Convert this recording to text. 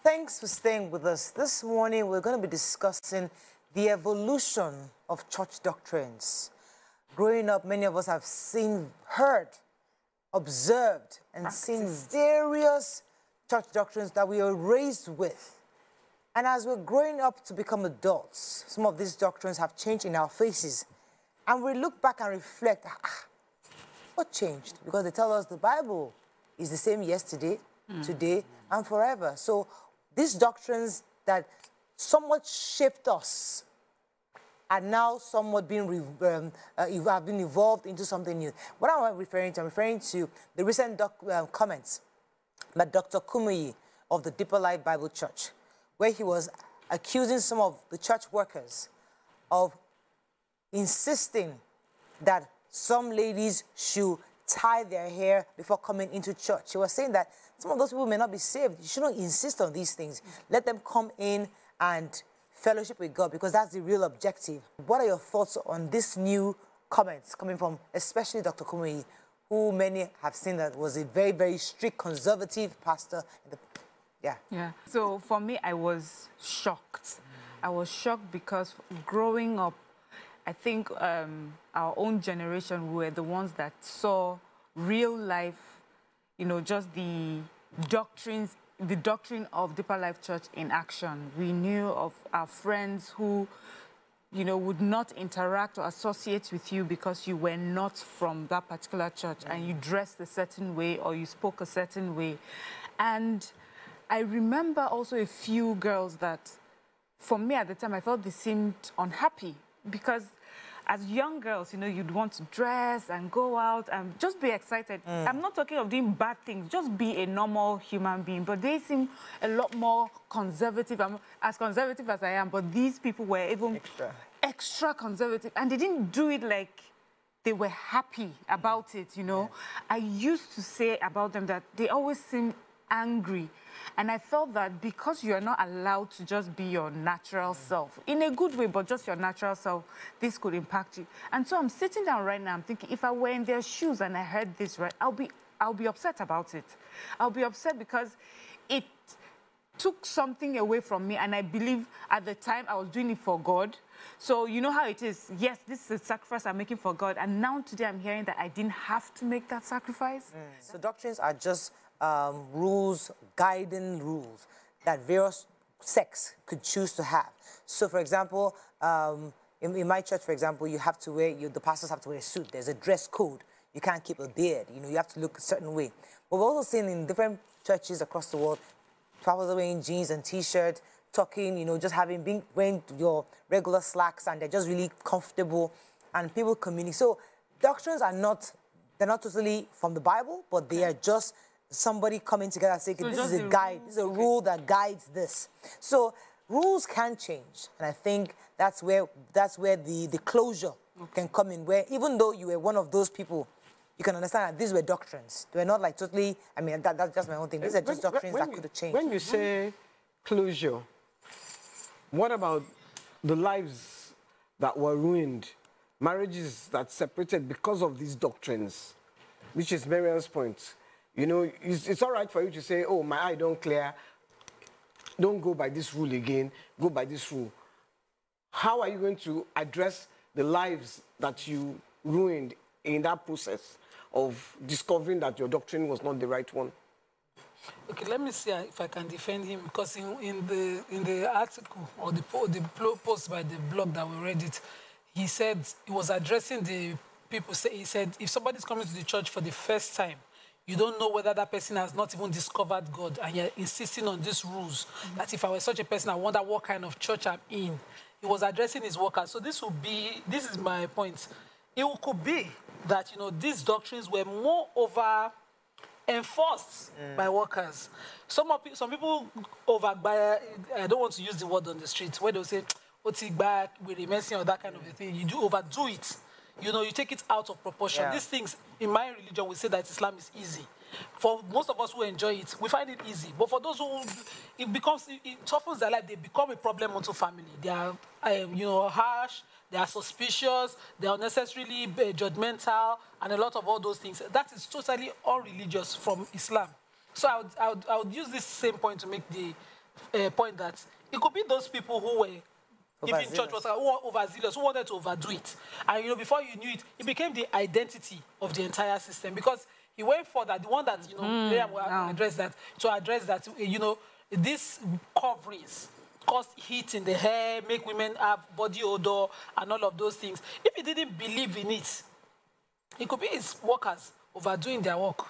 Thanks for staying with us. This morning, we're going to be discussing the evolution of church doctrines. Growing up, many of us have seen, heard, observed, and seen various church doctrines that we were raised with. And as we're growing up to become adults, some of these doctrines have changed in our faces. And we look back and reflect, what changed? Because they tell us the Bible is the same yesterday, today, and forever. So these doctrines that somewhat shaped us are now somewhat being have been evolved into something new. What am I referring to? I'm referring to the recent comments by Dr. Kumuyi of the Deeper Life Bible Church, where he was accusing some of the church workers of insisting that some ladies should tie their hair before coming into church. He was saying that some of those people may not be saved. You shouldn't insist on these things. Let them come in and fellowship with God, because that's the real objective. What are your thoughts on this new comments coming from especially Dr. Kumuyi, who many have seen that was a very, very strict conservative pastor? Yeah. So for me, I was shocked. I was shocked because growing up, I think our own generation were the ones that saw real life, you know, just the doctrines, the doctrine of Deeper Life Church in action. We knew of our friends who, you know, would not interact or associate with you because you were not from that particular church and you dressed a certain way or you spoke a certain way. And I remember also a few girls that, for me at the time, I felt they seemed unhappy because as young girls, you know, you'd want to dress and go out and just be excited. I'm not talking of doing bad things, just be a normal human being. But they seem a lot more conservative. I'm as conservative as I am, but these people were even extra conservative. And they didn't do it like they were happy about it, you know. I used to say about them that they always seem angry. And I felt that because you are not allowed to just be your natural self, in a good way, but just your natural self, this could impact you. And so I'm sitting down right now, I'm thinking, if I were in their shoes and I heard this, right, I'll be upset about it. I'll be upset because it took something away from me, and I believe at the time I was doing it for God. So you know how it is. Yes, this is a sacrifice I'm making for God, and now today I'm hearing that I didn't have to make that sacrifice. So doctrines are just rules, guiding rules that various sects could choose to have. So, for example, in my church, for example, you have to wear, the pastors have to wear a suit. There's a dress code. You can't keep a beard. You know, you have to look a certain way. But we're also seeing in different churches across the world, pastors are wearing jeans and T-shirts, talking, you know, just wearing your regular slacks, and they're just really comfortable, and people communicate. So doctrines are they're not totally from the Bible, but they are just somebody coming together and saying, so this is a guide, this is a rule that guides this. So rules can change, and I think that's where the closure can come in, where even though you were one of those people, you can understand that these were doctrines. They were not like totally, I mean, that's just my own thing. These are just doctrines that could have changed. When you say closure, what about the lives that were ruined, marriages that separated because of these doctrines, which is Marian's point? You know, it's all right for you to say, oh, my eye don't clear, don't go by this rule again, go by this rule. How are you going to address the lives that you ruined in that process of discovering that your doctrine was not the right one? Okay, let me see if I can defend him, because in the article or the post by the blog that we read it, he said he was addressing the people. He said if somebody's coming to the church for the first time, you don't know whether that person has not even discovered God, and you're insisting on these rules. That if I were such a person, I wonder what kind of church I'm in. He was addressing his workers. So this is my point. It could be that, you know, these doctrines were more enforced by workers. Some people I don't want to use the word on the street, where they'll say, "Oti back, we remessing," or that kind of a thing. You do overdo it. You know, you take it out of proportion. These things, in my religion, we say that Islam is easy. For most of us who enjoy it, we find it easy. But for those who, it toughens their life, they become a problem onto family. They are, you know, harsh, they are suspicious, they are unnecessarily judgmental, and a lot of all those things. That is totally unreligious from Islam. So I would use this same point to make point that it could be those people who were giving church was who were overzealous, who wanted to overdo it. And, you know, before you knew it, it became the identity of the entire system, because he went for that, the one that, you know, Miriam will address that, you know, these coverings cause heat in the hair, make women have body odor, and all of those things. If he didn't believe in it, it could be his workers overdoing their work.